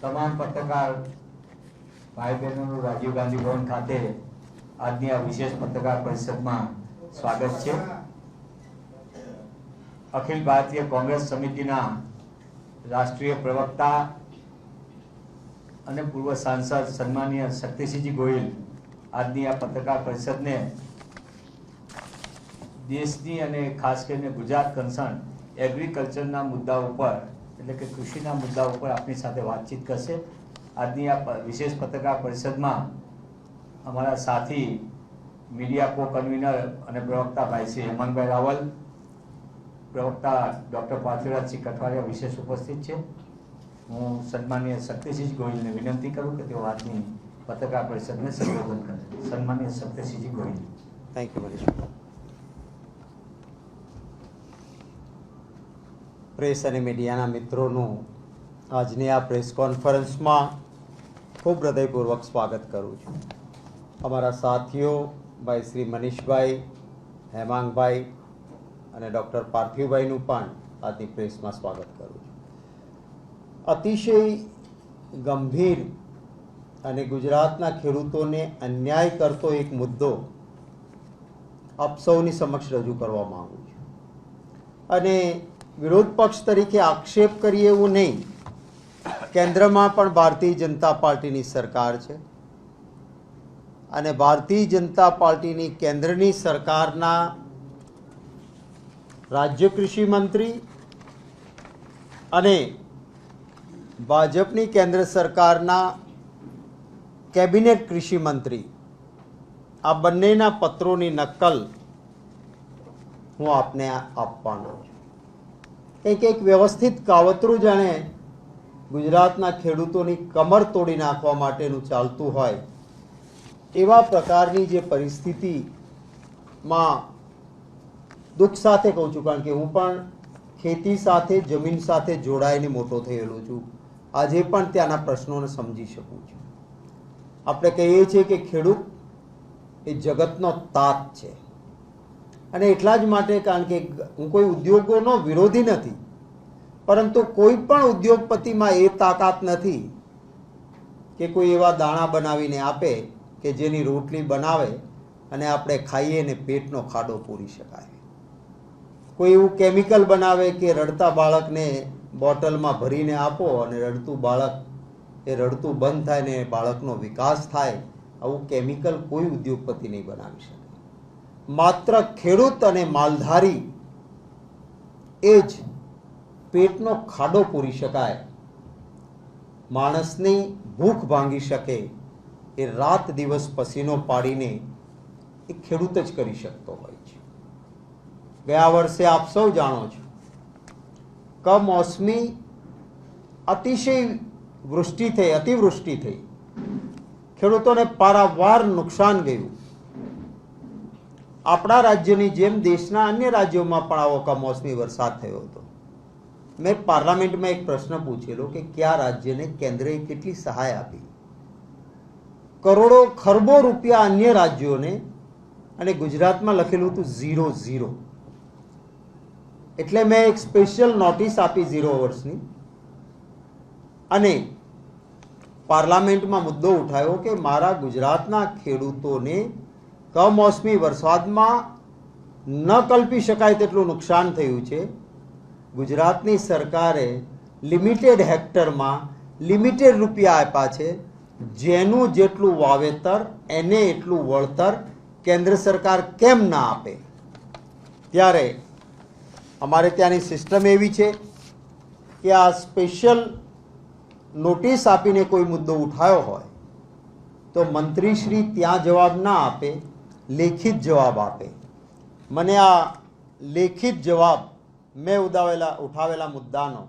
તમામ પત્રકાર ભાઈ બહેનોનું રાજીવ ગાંધી ભવન ખાતે આજની આ વિશેષ પત્રકાર પરિષદમાં સ્વાગત છે। અખિલ ભારતીય કોંગ્રેસ સમિતિના રાષ્ટ્રીય પ્રવક્તા અને પૂર્વ સાંસદ સન્માનીય શક્તિસિંહજી ગોહિલ આજની આ પત્રકાર પરિષદને દેશની અને ખાસ કરીને ગુજરાત કન્સર્ન એગ્રીકલ્ચરના મુદ્દા ઉપર એટલે કે કૃષિના મુદ્દા ઉપર આપની સાથે વાતચીત કરશે। આજની આ વિશેષ પત્રકાર પરિષદમાં અમારા સાથી મીડિયા કો કન્વીનર અને પ્રવક્તા ભાઈ શ્રી હેમંતભાઈ રાવલ, પ્રવક્તા ડૉક્ટર પાર્થિવરાજસિંહ કઠવાડિયા વિશેષ ઉપસ્થિત છે। હું સન્માનીય શક્તિસિંહ ગોહિલને વિનંતી કરું કે તેઓ આજની પત્રકાર પરિષદને સંબોધન કરે। સન્માનીય Shaktisinh Gohil. Thank you Manish. Press અને મીડિયાના મિત્રોનું આજની આ પ્રેસ કોન્ફરન્સમાં ખૂબ હૃદયપૂર્વક સ્વાગત કરું છું। અમારા સાથીઓ ભાઈ શ્રી મનીષભાઈ, હેમાંગભાઈ અને ડૉક્ટર પાર્થિવભાઈનું પણ આજની પ્રેસમાં સ્વાગત કરું છું। અતિશય ગંભીર અને ગુજરાતના ખેડૂતોને અન્યાય કરતો એક મુદ્દો આપ સૌની સમક્ષ રજૂ કરવા માંગુ છું અને વિરોધ પક્ષ તરીકે આક્ષેપ કરીએ એવું નહીં। કેન્દ્રમાં પણ ભારતીય જનતા પાર્ટીની સરકાર છે અને ભારતીય જનતા પાર્ટીની કેન્દ્રની સરકારના રાજ્ય કૃષિ મંત્રી અને ભાજપની કેન્દ્ર સરકારના કેબિનેટ કૃષિ મંત્રી આ બંનેના પત્રોની નકલ હું આપને આપવાનો છું। એક વ્યવસ્થિત કાવતરું જાણે ગુજરાતના ખેડૂતોની કમર તોડી નાખવા માટેનું ચાલતું હોય એવા પ્રકારની જે પરિસ્થિતિમાં દુઃખ સાથે કહું છું, કારણ કે હું પણ ખેતી સાથે જમીન સાથે જોડાઈને મોટો થયેલો છું। આજે પણ ત્યાંના પ્રશ્નોને સમજી શકું છું। આપણે કહીએ છીએ કે ખેડૂત એ જગતનો તાત છે અને એટલા જ માટે, કારણ કે હું કોઈ ઉદ્યોગોનો વિરોધી નથી, પરંતુ કોઈ પણ ઉદ્યોગપતિમાં એ તાકાત નથી કે કોઈ એવા દાણા બનાવીને આપે કે જેની રોટલી બનાવે અને આપણે ખાઈએ ને પેટનો ખાડો પૂરી શકાય। કોઈ એવું કેમિકલ બનાવે કે રડતા બાળકને બોટલમાં ભરીને આપો અને રડતું બાળક એ રડતું બંધ થાય ને બાળકનો વિકાસ થાય, આવું કેમિકલ કોઈ ઉદ્યોગપતિ નહીં બનાવી શકે। માત્ર ખેડૂત અને માલધારી એ જ પેટનો ખાડો પૂરી શકાય, માણસની ભૂખ ભાંગી શકે એ રાત દિવસ પસીનો પાડીને એ ખેડૂત જ કરી શકતો હોય છે। ગયા વર્ષે આપ સૌ જાણો છો, કમોસમી અતિશય વૃષ્ટિ થઈ, અતિવૃષ્ટિ થઈ, ખેડૂતોને પારાવાર નુકસાન ગયું। આપણા રાજ્યની જેમ દેશના અન્ય રાજ્યોમાં પણ આવો કમોસમી વરસાદ થયો હતો। મેં પાર્લામેન્ટમાં એક પ્રશ્ન પૂછેલો કે કયા રાજ્યને કેન્દ્રએ કેટલી સહાય આપી? કરોડો ખરબો રૂપિયા અન્ય રાજ્યોને અને ગુજરાતમાં લખેલું હતું 0-0। એટલે મેં એક સ્પેશિયલ નોટિસ આપી 0 વર્ષની અને પાર્લામેન્ટમાં મુદ્દો ઉઠાવ્યો કે મારા ગુજરાતના ખેડૂતોને કમોસમી વરસાદમાં ન કલ્પી શકાય તેટલું નુકસાન થયું છે। ગુજરાતની સરકારે લિમિટેડ હેક્ટરમાં લિમિટેડ રૂપિયા આપ્યા છે। જેનું જેટલું વાવેતર એને એટલું વળતર કેન્દ્ર સરકાર કેમ ના આપે? ત્યારે અમારે ત્યાંની સિસ્ટમ એવી છે કે આ સ્પેશિયલ નોટિસ આપીને કોઈ મુદ્દો ઉઠાયો હોય તો મંત્રીશ્રી ત્યાં જવાબ ના આપે, લેખિત જવાબ આપે। મને આ લેખિત જવાબ મેં ઉઠાવેલા મુદ્દાનો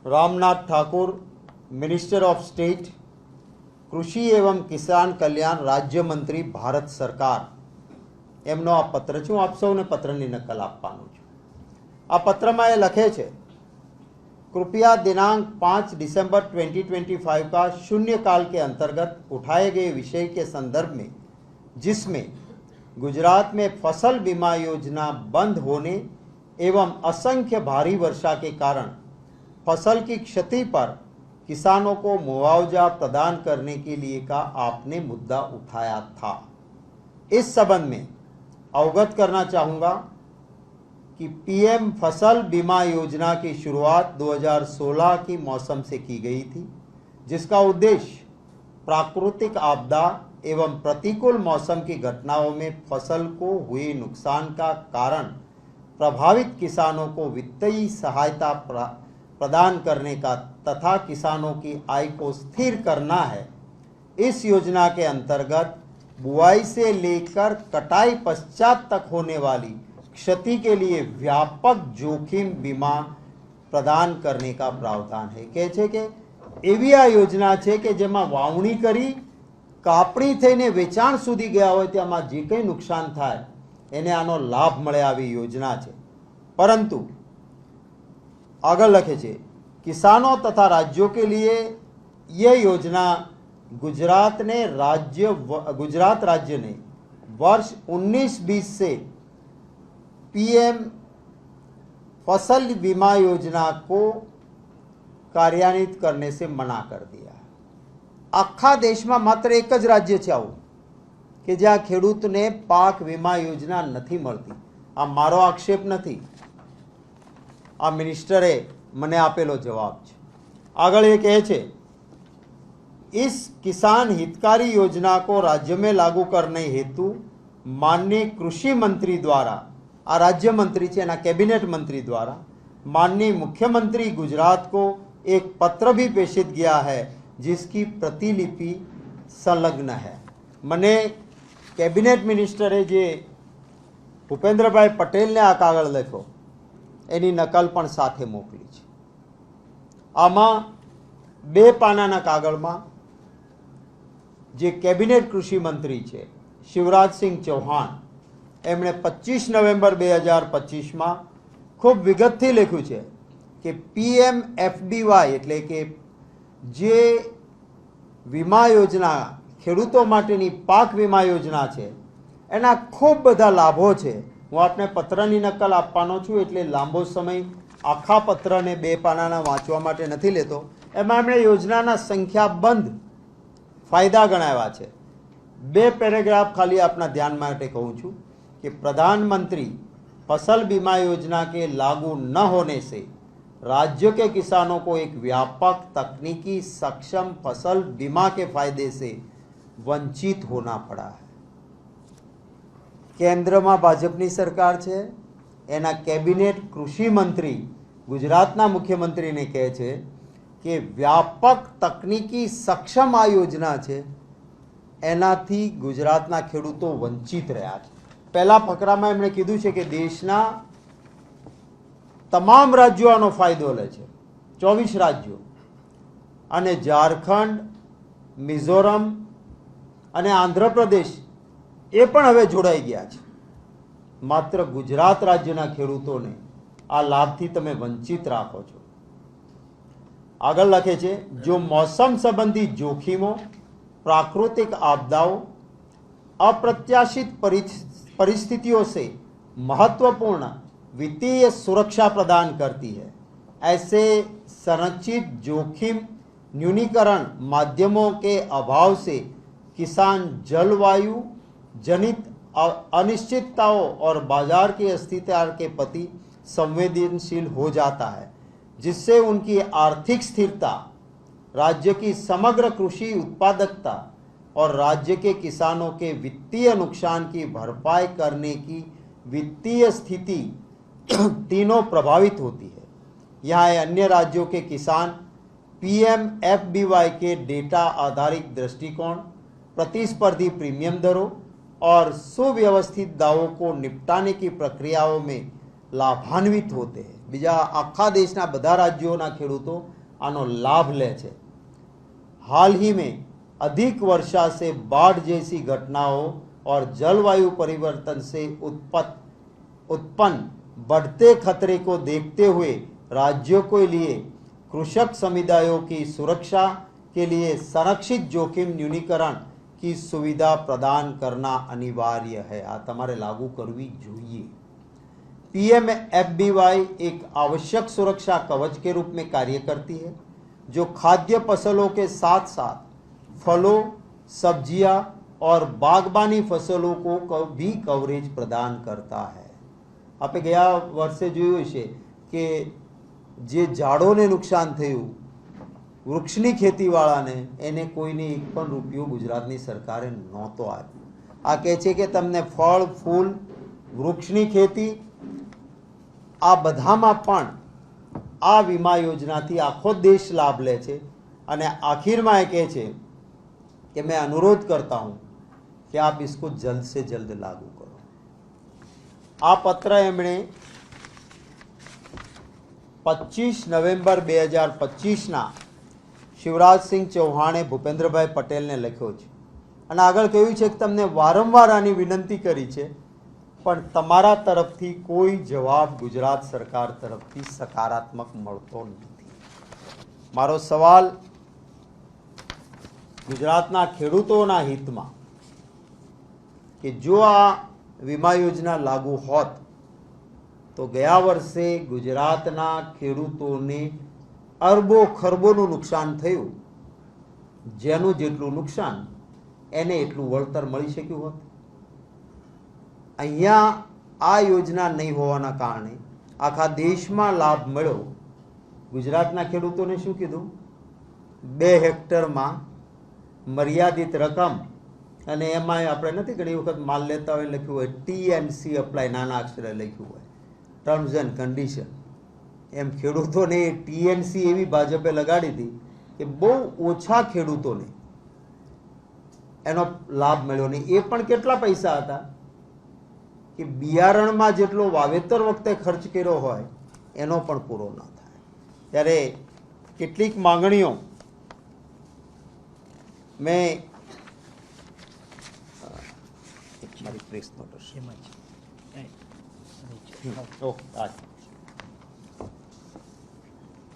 રામનાથ ઠાकुर, મિનિસ્ટર ઓફ સ્ટેટ કૃષિ એવं કિસાન કલ્યાણ રાજ્ય મંત્રી ભારત સરકાર, એમનો આ પત્ર છે। હું આપ સૌને પત્રની નકલ આપવાનો છું। આ પત્રમાં એ લખે છે, कृपया दिनांक 5 दिसंबर 2025 का शून्यकाल के अंतर्गत उठाए गए विषय के संदर्भ में, जिसमें गुजरात में फसल बीमा योजना बंद होने एवं असंख्य भारी वर्षा के कारण फसल की क्षति पर किसानों को मुआवजा प्रदान करने के लिए का आपने मुद्दा उठाया था। इस संबंध में अवगत करना चाहूँगा कि पीएम फसल बीमा योजना की शुरुआत 2016 की मौसम से की गई थी, जिसका उद्देश्य प्राकृतिक आपदा एवं प्रतिकूल मौसम की घटनाओं में फसल को हुए नुकसान का कारण प्रभावित किसानों को वित्तीय सहायता प्रदान करने का तथा किसानों की आय को स्थिर करना है। इस योजना के अंतर्गत बुआई से लेकर कटाई पश्चात तक होने वाली क्षति के लिए व्यापक जोखिम बीमा प्रदान करने का प्रावधान है। कहे छे के एवी आ योजना है कि जेमा वावणी करी कापणी थईने वेचाण सुधी गया होय त्यामां जे कंई नुकसान थाय एने आनो लाभ मळे आवी योजना है। परंतु आगे लखे छे किसानों तथा राज्यों के लिए यह योजना गुजरात राज्य ने वर्ष 19-20 से पीएम फसल बीमा योजना को कार्यान्वित करने से मना कर दिया। आखा देश में मात्र एक ज राज्य है आवुं कि ज्यां खेडूतने पाक वीमा योजना नहीं मळती। आ मारो आक्षेप नहीं, आ मिनिस्टरे मने आपेलो जवाब छे। आगळ ए कहे छे इस किसान हितकारी योजना को राज्य में लागू करने हेतु माननीय कृषि मंत्री द्वारा, आ राज्य मंत्री है ना कैबिनेट मंत्री द्वारा माननीय मुख्यमंत्री गुजरात को एक पत्र भी प्रेषित किया है, जिसकी प्रतिलिपि संलग्न है। मने कैबिनेट मिनिस्टरे जे भूपेन्द्र भाई पटेल ने आ कागळ लख्यो एनी नकल पण साथे मोकली छे। आमां 2 पानाना कागळमां जे कैबिनेट कृषि मंत्री है शिवराज सिंह चौहान एमणे 25 नवेम्बर 2025 में खूब विगतथी लख्युं छे कि PMFBY एटले के जे वीमा योजना खेडूतो माटेनी पाक वीमा योजना है एना खूब बधा लाभों है। हूँ आपने पत्रनी नकल आपवानो छुं एटले लांबो समय आखा पत्रने 2 पानाना वाँचवा माटे नथी लेतो। एमां एमणे योजनाना संख्याबंध फायदा गणाव्या छे। 2 पेरेग्राफ खाली अपना ध्यान माटे कहूँ छूं कि प्रधानमंत्री फसल बीमा योजना के लागू न होने से राज्य के किसानों को एक व्यापक तकनीकी सक्षम फसल बीमा के फायदे से वंचित होना पड़ा है। केंद्र में भाजपनी सरकार है, एना कैबिनेट कृषि मंत्री गुजरातना मुख्यमंत्री ने कहे छे कि व्यापक तकनीकी सक्षम आ योजना है एनाथी गुजरातना खेडूतो वंचित रह्या छे। पहला फकरामां एमणे कीधुं छे कि देशना तमाम राज्यों आनो फायदो ले छे, 24 राज्यों अने झारखंड, मिजोरम अने आंध्र प्रदेश ए पण हवे जोड़ाई गया छे। मात्र गुजरात राज्यना खेडूतोने आ लाभथी तमे वंचित राखो छो। आगळ लखे छे जो मौसम संबंधी जोखिमों, प्राकृतिक आपदाओं, अप्रत्याशित परिस्थितियों से महत्वपूर्ण वित्तीय सुरक्षा प्रदान करती है, ऐसे संरचित जोखिम न्यूनीकरण माध्यमों के अभाव से किसान जलवायु जनित अनिश्चितताओं और बाजार की अस्थिरता के प्रति संवेदनशील हो जाता है, जिससे उनकी आर्थिक स्थिरता, राज्य की समग्र कृषि उत्पादकता और राज्य के किसानों के वित्तीय नुकसान की भरपाई करने की वित्तीय स्थिति तीनों प्रभावित होती है। यहाँ अन्य राज्यों के किसान PMFBY के डेटा आधारित दृष्टिकोण, प्रतिस्पर्धी प्रीमियम दरों और सुव्यवस्थित दावों को निपटाने की प्रक्रियाओं में लाभान्वित होते हैं। बीजा आखा देशना बधा राज्योना खेडूतो आनो लाभ ले छे। हाल ही में अधिक वर्षा से बाढ़ जैसी घटनाओं और जलवायु परिवर्तन से उत्पन्न बढ़ते खतरे को देखते हुए राज्यों के लिए कृषक समुदायों की सुरक्षा के लिए संरक्षित जोखिम न्यूनीकरण की सुविधा प्रदान करना अनिवार्य है। आ तमारे लागू करवी जोईए। पीएमएफबीवाई एक आवश्यक सुरक्षा कवच के रूप में कार्य करती है, जो खाद्य फसलों के साथ साथ फलों, सब्जियां और बागबानी फसलों को भी कवरेज प्रदान करता है। आपे ગયા વર્ષે જોયું છે કે જે ઝાડોને નુકસાન થયું, વૃક્ષની ખેતીવાળાને એને કોઈને એક પણ રૂપિયો ગુજરાતની સરકારે નહોતો આપ્યો. આ કહે છે કે તમને ફળ, ફૂલ, વૃક્ષની ખેતી આ બધામાં પણ આ વીમા યોજનાથી આખો દેશ લાભ લે છે. અને આખિરમાં એ કહે છે कि मैं अनुरोध करता हूं कि आप इसको जल्द से जल्द लागू करो. आ पत्र एमणे 25 नवेम्बर 2025 ना शिवराज सिंह चौहाणे भूपेन्द्रभाई पटेल ने लख्यो छे અને આગળ કહ્યું છે કે તમને વારંવાર આની વિનંતી કરી છે, પણ તમારા તરફથી કોઈ જવાબ ગુજરાત સરકાર તરફથી સકારાત્મક મળતો નથી. મારો સવાલ ગુજરાતના ખેડૂતોના હિતમાં કે જો આ વીમા યોજના લાગુ હોત તો ગયા વર્ષે ગુજરાતના ખેડૂતોને અરબો ખરબોનું નુકસાન થયું, જેનું જેટલું નુકસાન એને એટલું વળતર મળી શક્યું હોત. અહીંયા આ યોજના નહીં હોવાના કારણે આખા દેશમાં લાભ મળ્યો. ગુજરાતના ખેડૂતોને શું કીધું? 2 હેક્ટરમાં મર્યાદિત રકમ, અને એમાં આપણે નથી ઘણી વખત માલ લેતા હોય લખ્યું હોય TNC અપ્લાય, નાના અક્ષરે લખ્યું હોય ટર્મ્સ એન્ડ કન્ડિશન. એમ ખેડૂતોને TNC એવી ભાજપે લગાડી હતી કે બહુ ઓછા ખેડૂતોને એનો લાભ મળ્યો નહીં. એ પણ કેટલા પૈસા હતા કે બિયારણમાં જેટલો વાવેતર વખતે ખર્ચ કર્યો હોય એનો પણ પૂરો ના થાય. ત્યારે કેટલીક માંગણીઓ મેં મારી પ્રેસ નોટ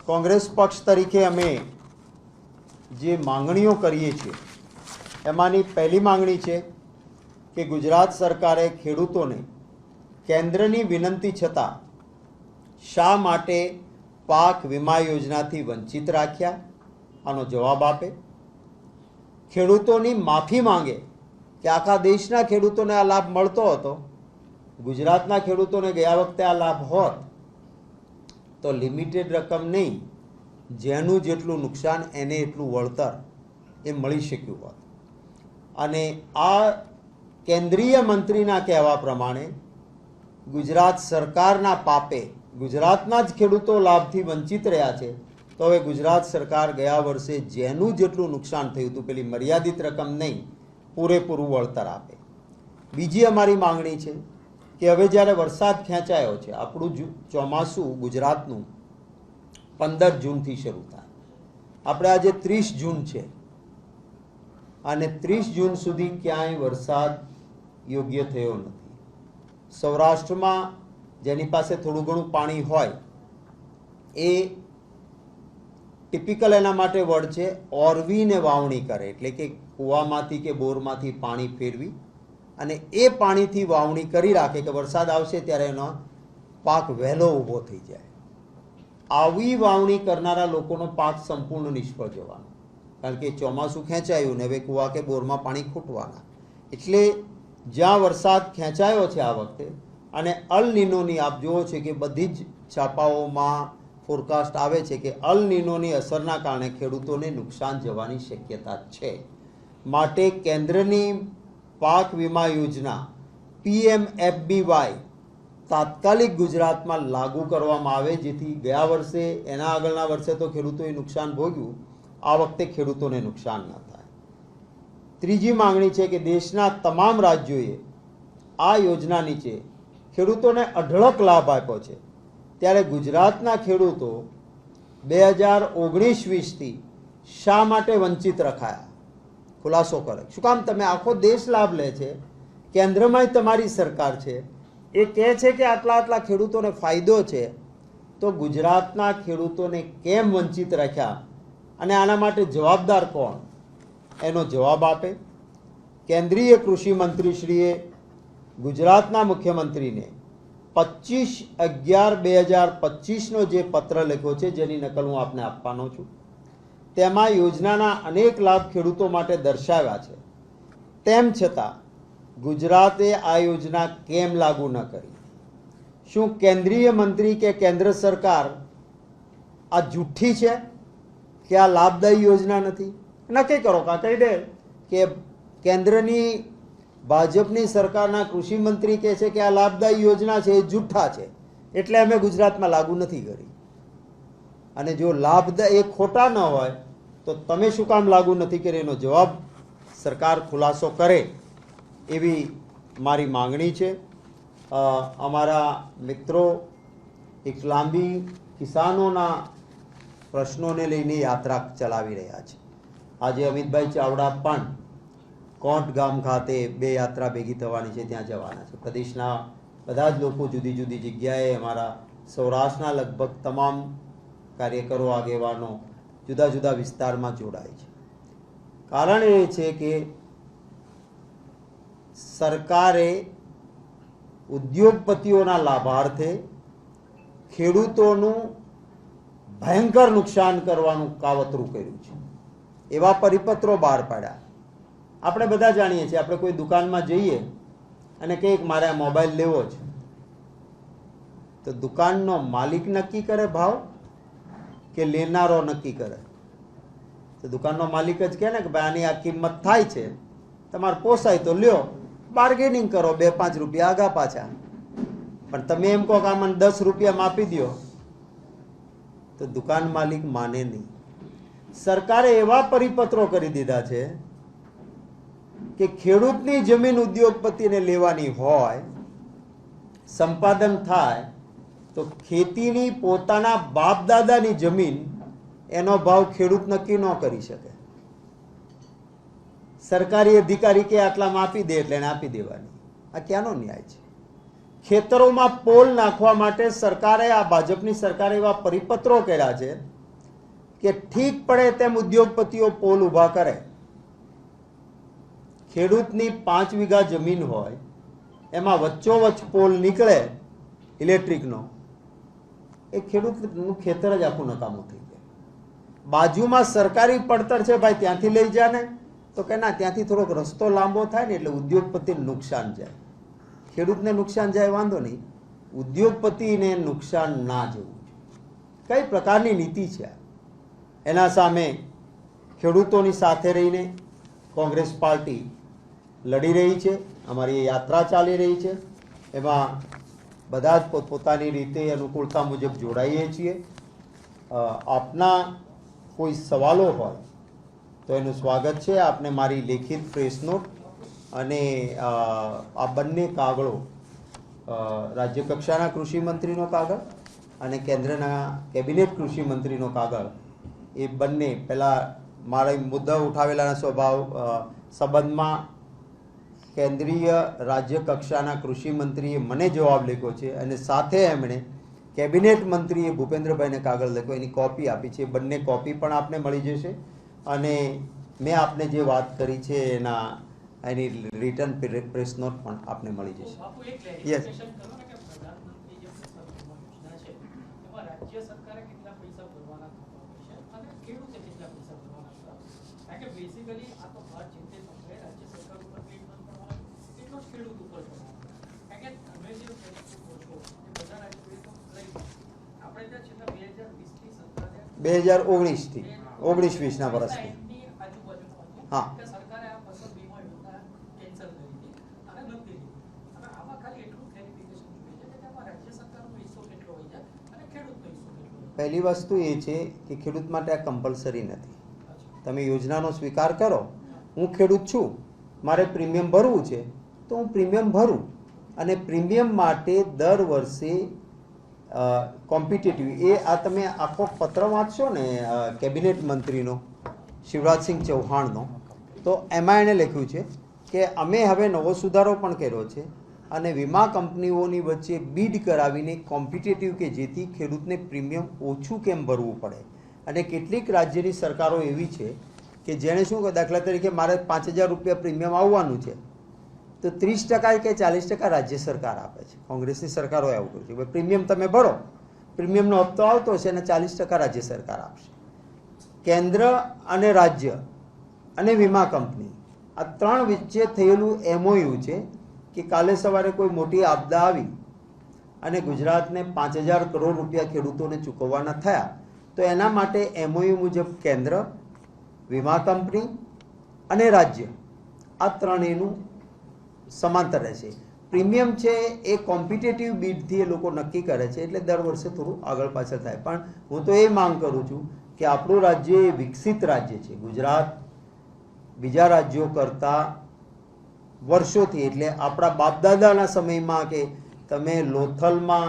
કોંગ્રેસ પક્ષ તરીકે અમે જે માંગણીઓ કરીએ છીએ એમાંની પહેલી માંગણી છે કે ગુજરાત સરકારે ખેડૂતોને કેન્દ્રની વિનંતી છતાં શા માટે પાક વીમા યોજનાથી વંચિત રાખ્યા, આનો જવાબ આપે. ખેડૂતોની માફી માંગે કે આખા દેશના ખેડૂતોને આ લાભ મળતો હતો, ગુજરાતના ખેડૂતોને ગયા વખતે આ લાભ હોત તો લિમિટેડ રકમ નહીં, જેનું જેટલું નુકસાન એને એટલું વળતર એ મળી શક્યું હોત. અને આ કેન્દ્રીય મંત્રીના કહેવા પ્રમાણે ગુજરાત સરકારના પાપે ગુજરાતના જ ખેડૂતો લાભથી વંચિત રહ્યા છે. તો હવે ગુજરાત સરકાર ગયા વર્ષે જેનું જેટલું નુકસાન થયું હતું પેલી મર્યાદિત રકમ નહીં, પૂરેપૂરું વળતર આપે. બીજી અમારી માંગણી છે કે હવે જ્યારે વરસાદ ખેંચાયો છે, આપણું ચોમાસું ગુજરાતનું 15 જૂનથી શરૂ થાય, આપણે આજે 30 જૂન છે અને 30 જૂન સુધી ક્યાંય વરસાદ યોગ્ય થયો નથી. સૌરાષ્ટ્રમાં જેની પાસે થોડું ઘણું પાણી હોય એ ટિપિકલ એના માટે વર્ડ છે ઓરવીને વાવણી કરે, એટલે કે કૂવામાંથી કે બોરમાંથી પાણી ફેરવી અને એ પાણીથી વાવણી કરી રાખે કે વરસાદ આવશે ત્યારે એનો પાક વહેલો ઊભો થઈ જાય. આવી વાવણી કરનારા લોકોનો પાક સંપૂર્ણ નિષ્ફળ જવાનો, કારણ કે ચોમાસું ખેંચાયું ને હવે કૂવા કે બોરમાં પાણી ખૂટવાના. એટલે જ્યાં વરસાદ ખેંચાયો છે આ વખતે અને અલ નીનોની આપ જુઓ છે કે બધી જ છાપાઓમાં ફોરકાસ્ટ આવે છે કે અલ નીનોની અસરના કારણે ખેડૂતોને નુકસાન જવાની શક્યતા છે. માટે કેન્દ્રની પાક વીમા યોજના PMFBY તાત્કાલિક ગુજરાતમાં લાગુ કરવામાં આવે, જેથી ગયા વર્ષે એના આગળના વર્ષે તો ખેડૂતોએ નુકસાન ભોગ્યું, આ વખતે ખેડૂતોને નુકસાન ન થાય. ત્રીજી માંગણી છે કે દેશના તમામ રાજ્યોએ આ યોજના નીચે ખેડૂતોને અઢળક લાભ આપ્યો છે, ત્યારે ગુજરાતના ખેડૂતો 2019-20થી શા માટે વંચિત રખાયા? ખુલાસો કરે. શું કામ? તમે આખો દેશ લાભ લે છે, કેન્દ્રમાં તમારી સરકાર છે, એ કહે છે કે આટલા આટલા ખેડૂતોને ફાયદો છે, તો ગુજરાતના ખેડૂતોને કેમ વંચિત રાખ્યા અને આના માટે જવાબદાર કોણ? એનો જવાબ આપે. કેન્દ્રીય કૃષિ મંત્રીશ્રીએ ગુજરાતના મુખ્યમંત્રીને 25/11/2025નો જે પત્ર લખ્યો છે, જેની નકલ હું આપને આપવાનો છું, તેમાં યોજનાના અનેક લાભ ખેડૂતો માટે દર્શાવ્યા છે. તેમ છતાં ગુજરાતે આ યોજના કેમ લાગુ ન કરી? શું કેન્દ્રીય મંત્રી કે કેન્દ્ર સરકાર આ જુઠ્ઠી છે કે આ લાભદાયી યોજના નથી? નક્કી કરો, કાં કહી દે કે કેન્દ્રની ભાજપની સરકારના કૃષિ મંત્રી કહે છે કે આ લાભદાયી યોજના છે, એ જુઠ્ઠા છે, એટલે અમે ગુજરાતમાં લાગુ નથી કરી. અને જો લાભદાયી એ ખોટા ન હોય તો તમે શું કામ લાગુ નથી કરી, એનો જવાબ સરકાર ખુલાસો કરે એવી મારી માંગણી છે. અમારા મિત્રો એક લાંબી કિસાનોના પ્રશ્નોને લઈને યાત્રા ચલાવી રહ્યા છે. આજે અમિતભાઈ ચાવડા પણ કોંટ ગામ ખાતે 2 યાત્રા ભેગી થવાની છે, ત્યાં જવાના છે. પ્રદેશના બધા જ લોકો જુદી જુદી જગ્યાએ, અમારા સૌરાષ્ટ્રના લગભગ તમામ કાર્યકરો, આગેવાનો જુદા જુદા વિસ્તારમાં જોડાય છે. કારણ એ છે કે સરકારે ઉદ્યોગપતિઓના લાભાર્થે ખેડૂતોનું ભયંકર નુકસાન કરવાનું કાવતરું કર્યું છે. એવા પરિપત્રો બહાર પાડ્યા. આપણે બધા જાણીએ છીએ, આપણે કોઈ દુકાનમાં જઈએ અને કંઈક મારે આ મોબાઈલ લેવો છે, તો દુકાનનો માલિક નક્કી કરે ભાવ કે લેનારો નક્કી કરે? તો દુકાનનો માલિક જ કહે ને કે ભાઈ આની આ કિંમત થાય છે, તમારે પોસાય તો લ્યો, બાર્ગેનિંગ કરો, 2-5 રૂપિયા આગા પાછા. પણ તમે એમ કહો કે આ મને 10 રૂપિયામાં આપી દો, તો દુકાન માલિક માને નહીં. સરકારે એવા પરિપત્રો કરી દીધા છે કે ખેડૂતની જમીન ઉદ્યોગપતિને લેવાની હોય, સંપાદન થાય તો ખેતીની પોતાના બાપ દાદાની જમીન, એનો ભાવ ખેડૂત નક્કી ન કરી શકે. સરકારી અધિકારી કે આટલામાં આપી દે એટલે એને આપી દેવાની. આ ક્યાંનો ન્યાય છે? ખેતરોમાં પોલ નાખવા માટે સરકારે, આ ભાજપની સરકારે એવા પરિપત્રો કર્યા છે કે ઠીક પડે તેમ ઉદ્યોગપતિઓ પોલ ઊભા કરે. ખેડૂતની 5 વીઘા જમીન હોય, એમાં વચ્ચોવચ્ચ પોલ નીકળે ઇલેક્ટ્રિકનો, એ ખેડૂતનું ખેતર જ આખું નકામું થઈ જાય. બાજુમાં સરકારી પડતર છે, ભાઈ ત્યાંથી લઈ જા ને, તો કે ના, ત્યાંથી થોડોક રસ્તો લાંબો થાય ને એટલે ઉદ્યોગપતિને નુકસાન જાય. ખેડૂતને નુકસાન જાય વાંધો નહીં, ઉદ્યોગપતિને નુકસાન ના જવું. કઈ પ્રકારની નીતિ છે? એના સામે ખેડૂતોની સાથે રહીને કોંગ્રેસ પાર્ટી લડી રહી છે. અમારી યાત્રા ચાલી રહી છે, એમાં બધા જ પોતપોતાની રીતે અનુકૂળતા મુજબ જોડાઈએ છીએ. આપના કોઈ સવાલો હોય તો એનું સ્વાગત છે. આપને મારી લેખિત પ્રેસ નોટ અને આ બંને કાગળો, રાજ્ય કક્ષાના કૃષિ મંત્રીનો કાગળ અને કેન્દ્રના કેબિનેટ કૃષિ મંત્રીનો કાગળ, એ બંને પહેલાં મારા મુદ્દા ઉઠાવેલાના સંબંધમાં કેન્દ્રીય રાજ્ય કક્ષાના કૃષિ મંત્રીએ મને જવાબ લખ્યો છે અને સાથે એમણે કેબિનેટ મંત્રીએ ભૂપેન્દ્રભાઈને કાગળ લખ્યો, એની કોપી આપી છે. બંને કોપી પણ આપને મળી જશે અને મેં આપને જે વાત કરી છે એની રિટર્ન પ્રેસ નોટ પણ આપને મળી જશે. યસ, બે 2019 19-20ના વર્ષથી. હા, પહેલી વસ્તુ એ છે કે ખેડૂત માટે આ કમ્પલસરી નથી. તમે યોજનાનો સ્વીકાર કરો. હું ખેડૂત છું, મારે પ્રીમિયમ ભરવું છે તો હું પ્રીમિયમ ભરું, અને પ્રીમિયમ માટે દર વર્ષે કોમ્પિટિટિવ, એ આ તમે આખો પત્ર વાંચશો ને કેબિનેટ મંત્રીનો શિવરાજસિંહ ચૌહાણનો, તો એમાં એણે લખ્યું છે કે અમે હવે નવો સુધારો પણ કર્યો છે અને વીમા કંપનીઓની વચ્ચે બીડ કરાવીને કોમ્પિટિટિવ, કે જેથી ખેડૂતને પ્રીમિયમ ઓછું કેમ ભરવું પડે. અને કેટલીક રાજ્યની સરકારો એવી છે કે જેણે શું, દાખલા તરીકે મારે 5,000 રૂપિયા પ્રીમિયમ આવવાનું છે, તો 30% કે 40% રાજ્ય સરકાર આપે છે. કોંગ્રેસની સરકારોએ આવું કર્યું છે. ભાઈ પ્રીમિયમ તમે ભરો, પ્રીમિયમનો હપ્તો આવતો હશે અને 40% રાજ્ય સરકાર આપશે. કેન્દ્ર અને રાજ્ય અને વીમા કંપની આ ત્રણ વચ્ચે થયેલું MOU છે કે કાલે સવારે કોઈ મોટી આપદા આવી અને ગુજરાતને 5,000 કરોડ રૂપિયા ખેડૂતોને ચૂકવવાના થયા તો એના માટે MOU મુજબ કેન્દ્ર, વીમા કંપની અને રાજ્ય આ ત્રણેયનું સમાંતર રહેશે. પ્રીમિયમ છે એ કોમ્પિટેટિવ બીડથી એ લોકો નક્કી કરે છે, એટલે દર વર્ષે થોડું આગળ પાછળ થાય. પણ હું તો એ માંગ કરું છું કે આપણું રાજ્ય એ વિકસિત રાજ્ય છે. ગુજરાત બીજા રાજ્યો કરતાં વર્ષોથી, એટલે આપણા બાપદાદાના સમયમાં કે તમે લોથલમાં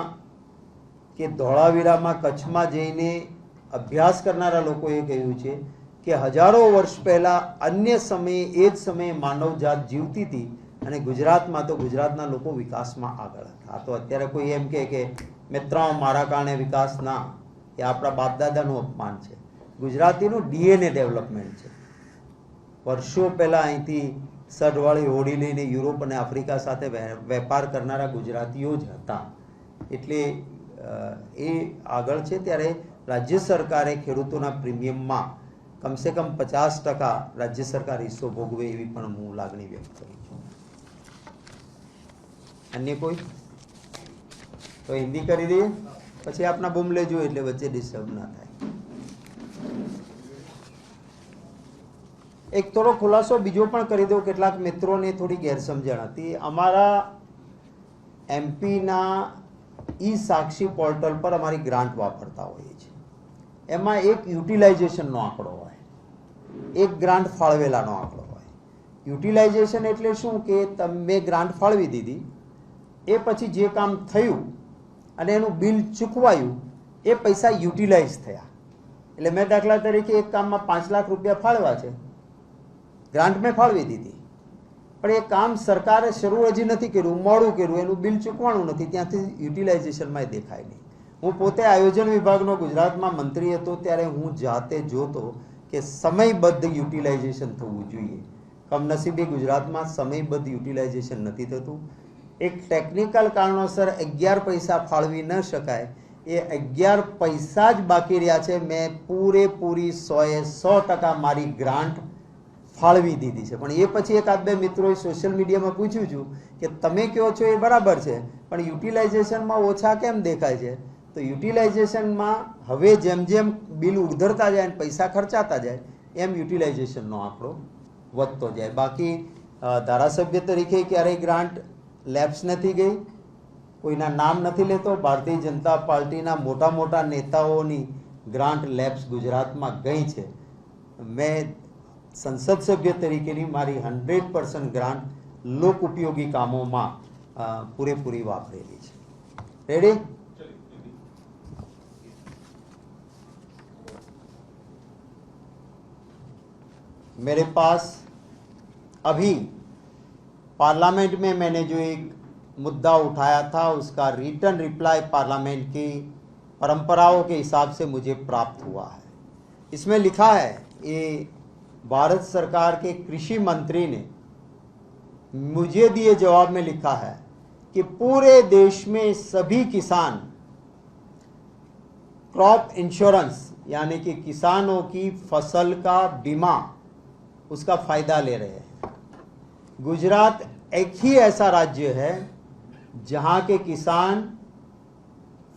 કે ધોળાવીરામાં કચ્છમાં જઈને અભ્યાસ કરનારા લોકોએ કહ્યું છે કે હજારો વર્ષ પહેલાં અન્ય સમયે એ જ સમયે માનવજાત જીવતી હતી અને ગુજરાતમાં તો ગુજરાતના લોકો વિકાસમાં આગળ હતા. તો અત્યારે કોઈ એમ કે મિત્રાઓ મારા કારણે વિકાસ ના, એ આપણા બાપદાદાનું અપમાન છે. ગુજરાતીનું DNA ડેવલપમેન્ટ છે. વર્ષો પહેલાં અહીંથી સડવાળી હોડી લઈને યુરોપ અને આફ્રિકા સાથે વેપાર કરનારા ગુજરાતીઓ જ હતા. એટલે એ આગળ છે. ત્યારે રાજ્ય સરકારે ખેડૂતોના પ્રીમિયમમાં કમસે કમ 50% રાજ્ય સરકાર હિસ્સો ભોગવે એવી પણ હું લાગણી વ્યક્ત કરું છું. અન્ય કોઈ? તો હિન્દી કરી દઈએ, પછી આપના બૂમ લેજો એટલે વચ્ચે ડિસ્ટર્બ ના થાય. એક થોડો ખુલાસો બીજો પણ કરી દઉં. કેટલાક મિત્રોને થોડી ગેરસમજણ હતી. અમારા એમપીના સાક્ષી પોર્ટલ પર અમારી ગ્રાન્ટ વાપરતા હોઈએ છીએ. એમાં એક યુટિલાઇઝેશનનો આંકડો હોય, એક ગ્રાન્ટ ફાળવેલાનો આંકડો હોય. યુટિલાઇઝેશન એટલે શું કે તમે ગ્રાન્ટ ફાળવી દીધી, એ પછી જે કામ થયું અને એનું બિલ ચૂકવાયું એ પૈસા યુટિલાઇઝ થયા. એટલે મેં દાખલા તરીકે એક કામમાં 5 લાખ રૂપિયા ફાળવા છે, ગ્રાન્ટ મેં ફાળવી દીધી, પણ એ કામ સરકારે શરૂ હજી નથી કર્યું, મોડું કર્યું, એનું બિલ ચૂકવાનું નથી, ત્યાંથી યુટિલાઇઝેશનમાં એ દેખાય નહીં. હું પોતે આયોજન વિભાગનો ગુજરાતમાં મંત્રી હતો ત્યારે હું જાતે જોતો કે સમયબદ્ધ યુટિલાઇઝેશન થવું જોઈએ. કમનસીબે ગુજરાતમાં સમયબદ્ધ યુટિલાઇઝેશન નથી થતું. એક ટેકનિકલ કારણોસર 11 પૈસા ફાળવી ન શકાય, એ 11 પૈસા જ બાકી રહ્યા છે. મેં પૂરેપૂરી 100% મારી ગ્રાન્ટ ફાળવી દીધી છે. પણ એ પછી એકાદ બે મિત્રોએ સોશિયલ મીડિયામાં પૂછ્યું છું કે તમે કહો છો એ બરાબર છે, પણ યુટિલાઇઝેશનમાં ઓછા કેમ દેખાય છે? તો યુટિલાઇઝેશનમાં હવે જેમ જેમ બિલ ઉધરતા જાય અને પૈસા ખર્ચાતા જાય એમ યુટિલાઇઝેશનનો આંકડો વધતો જાય. બાકી ધારાસભ્ય તરીકે ક્યારેય ગ્રાન્ટ લેપ્સ નથી ગઈ, કોઈના નામ નથી લેતો. ભારતીય જનતા પાર્ટીના મોટા મોટા નેતાઓની ગ્રાન્ટ લેપ્સ ગુજરાતમાં ગઈ છે. મેં સંસદ સભ્ય તરીકેની મારી 100% ગ્રાન્ટ લોક ઉપયોગી કામોમાં પૂરેપૂરી વાપરેલી છે. રેડી? मेरे पास अभी पार्लियामेंट में मैंने जो एक मुद्दा उठाया था उसका रिटर्न रिप्लाई पार्लियामेंट की परंपराओं के हिसाब से मुझे प्राप्त हुआ है. इसमें लिखा है, ये भारत सरकार के कृषि मंत्री ने मुझे दिए जवाब में लिखा है कि पूरे देश में सभी किसान क्रॉप इंश्योरेंस यानी कि किसानों की फसल का बीमा उसका फायदा ले रहे हैं. गुजरात एक ही ऐसा राज्य है जहां के किसान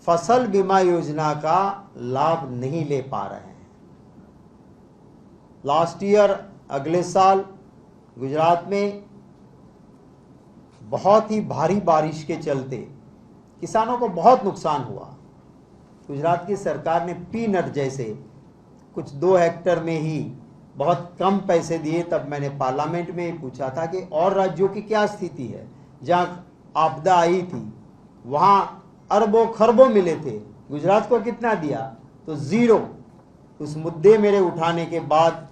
फसल बीमा योजना का लाभ नहीं ले पा रहे हैं. लास्ट ईयर अगले साल गुजरात में बहुत ही भारी बारिश के चलते किसानों को बहुत नुकसान हुआ. गुजरात की सरकार ने पीनट जैसे कुछ 2 हेक्टर में ही बहुत कम पैसे दिए. तब मैंने पार्लियामेंट में पूछा था कि और राज्यों की क्या स्थिति है, जहां आपदा आई थी वहां अरबों खरबों मिले थे, गुजरात को कितना दिया? तो 0. उस मुद्दे मेरे उठाने के बाद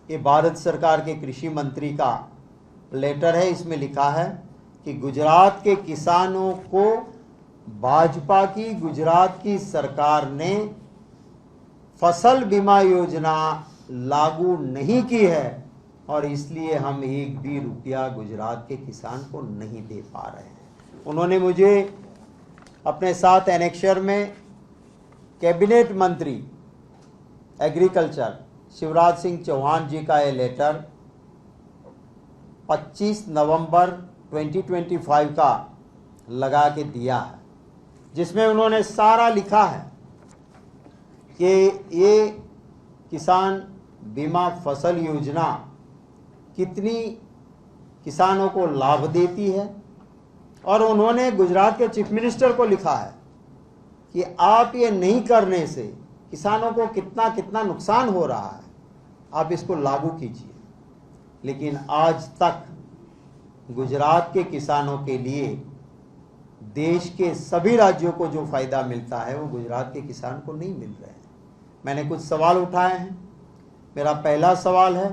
ये भारत सरकार के कृषि मंत्री का लेटर है. इसमें लिखा है कि गुजरात के किसानों को भाजपा की गुजरात की सरकार ने फसल बीमा योजना लागू नहीं की है, और इसलिए हम एक भी रुपया गुजरात के किसान को नहीं दे पा रहे हैं। उन्होंने मुझे अपने साथ एनेक्शर में कैबिनेट मंत्री एग्रीकल्चर शिवराज सिंह चौहान जी का ये लेटर 25 नवंबर 2025 का लगा के दिया है, जिसमें उन्होंने सारा लिखा है कि ये किसान बीमा फसल योजना कितनी किसानों को लाभ देती है, और उन्होंने गुजरात के चीफ मिनिस्टर को लिखा है कि आप ये नहीं करने से किसानों को कितना कितना नुकसान हो रहा है, आप इसको लागू कीजिए। लेकिन आज तक गुजरात के किसानों के लिए देश के सभी राज्यों को जो फायदा मिलता है वो गुजरात के किसान को नहीं मिल रहा है। मैंने कुछ सवाल उठाए हैं। मेरा पहला सवाल है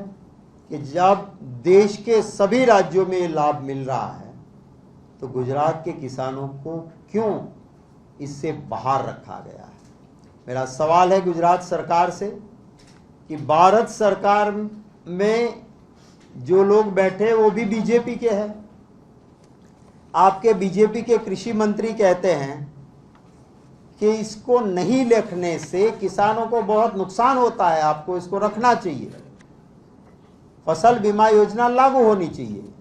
कि जब देश के सभी राज्यों में ये लाभ मिल रहा है तो गुजरात के किसानों को क्यों इससे बाहर रखा गया है। मेरा सवाल है गुजरात सरकार से कि भारत सरकार में जो लोग बैठे वो भी बीजेपी के हैं। आपके बीजेपी के कृषि मंत्री कहते हैं कि इसको नहीं लिखने से किसानों को बहुत नुकसान होता है, आपको इसको रखना चाहिए, फसल बीमा योजना लागू होनी चाहिए।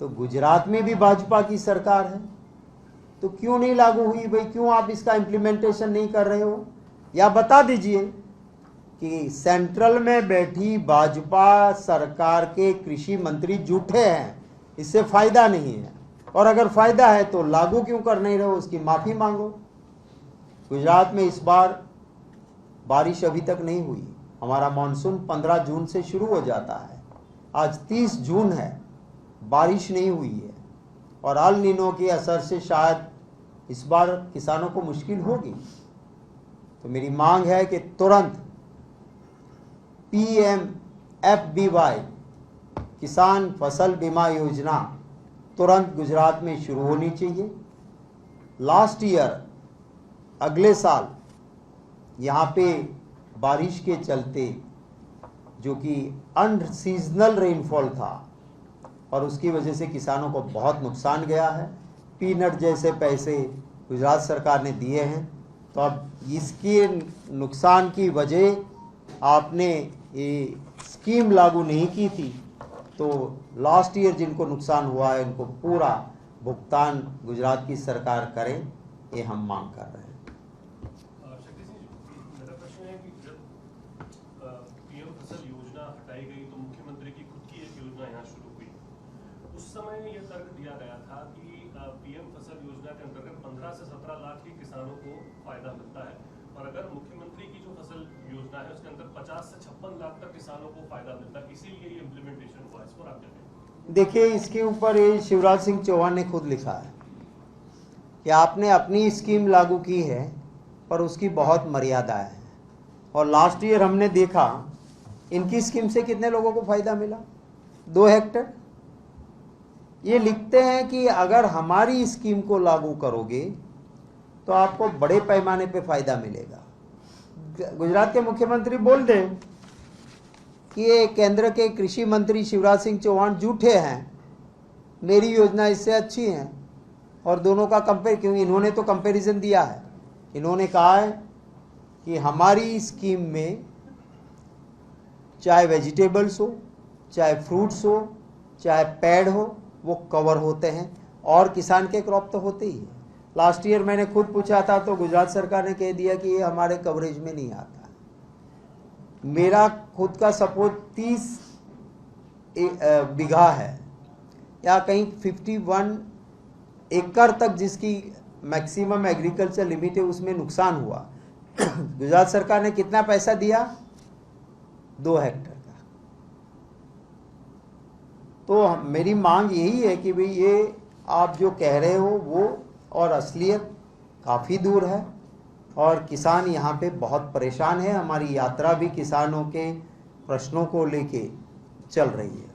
तो गुजरात में भी भाजपा की सरकार है, तो क्यों नहीं लागू हुई भाई? क्यों आप इसका इम्प्लीमेंटेशन नहीं कर रहे हो? या बता दीजिए कि सेंट्रल में बैठी भाजपा सरकार के कृषि मंत्री झूठे हैं, इससे फायदा नहीं है, और अगर फायदा है तो लागू क्यों कर नहीं रहे हो? उसकी माफी मांगो। गुजरात में इस बार बारिश अभी तक नहीं हुई। हमारा मानसून 15 जून से शुरू हो जाता है, आज 30 जून है, बारिश नहीं हुई है, और अल नीनो के असर से शायद इस बार किसानों को मुश्किल होगी। तो मेरी मांग है कि तुरंत PMFBY किसान फसल बीमा योजना तुरंत गुजरात में शुरू होनी चाहिए। लास्ट ईयर अगले साल यहाँ पे बारिश के चलते जो कि अनसीजनल रेनफॉल था और उसकी वजह से किसानों को बहुत नुकसान गया है। पीनट जैसे पैसे गुजरात सरकार ने दिए हैं, तो अब इसके नुकसान की वजह आपने ये स्कीम लागू नहीं की थी, तो लास्ट ईयर जिनको नुकसान हुआ है उनको पूरा भुगतान गुजरात की सरकार करे, ये हम मांग कर रहे हैं। शक्ति सिंह जी, मेरा प्रश्न है कि जब पीएम फसल योजना हटाई गई तो मुख्यमंत्री की खुद की एक योजना यहाँ शुरू हुई। उस समय यह तर्क दिया गया था कि पीएम फसल योजना के अंतर्गत 15 से 17 लाख ही किसानों को फायदा मिलता है, और अगर मुख्यमंत्री की जो फसल योजना है उसके अंदर 50 से 56 लाख तक किसानों को फायदा मिलता है, इसीलिए ये इम्प्लीमेंटेशन हुआ। इस पर आप क्या कहेंगे? देखिए, इसके ऊपर ये शिवराज सिंह चौहान ने खुद लिखा है कि आपने अपनी स्कीम लागू की है पर उसकी बहुत मर्यादा है, और लास्ट ईयर हमने देखा इनकी स्कीम से कितने लोगों को फायदा मिला, 2 हेक्टेयर। ये लिखते हैं कि अगर हमारी स्कीम को लागू करोगे तो आपको बड़े पैमाने पे फायदा मिलेगा। गुजरात के मुख्यमंत्री बोल दें कि ये केंद्र के कृषि मंत्री शिवराज सिंह चौहान झूठे हैं, मेरी योजना इससे अच्छी है, और दोनों का कंपेयर क्यों? इन्होंने तो कंपैरिजन दिया है। इन्होंने कहा है कि हमारी स्कीम में चाहे वेजिटेबल्स हो, चाहे फ्रूट्स हो, चाहे पेड़ हो, वो कवर होते हैं, और किसान के क्रॉप तो होते ही है। लास्ट ईयर मैंने खुद पूछा था तो गुजरात सरकार ने कह दिया कि ये हमारे कवरेज में नहीं आता है। मेरा खुद का सपोज 30 बीघा है, या कहीं 51 एकड़ तक जिसकी मैक्सिमम एग्रीकल्चर लिमिट है, उसमें नुकसान हुआ। गुजरात सरकार ने कितना पैसा दिया? 2 हेक्टेयर का। तो मेरी मांग यही है कि भाई ये आप जो कह रहे हो वो और असलियत काफ़ी दूर है, और किसान यहाँ पे बहुत परेशान है। हमारी यात्रा भी किसानों के प्रश्नों को लेके चल रही है।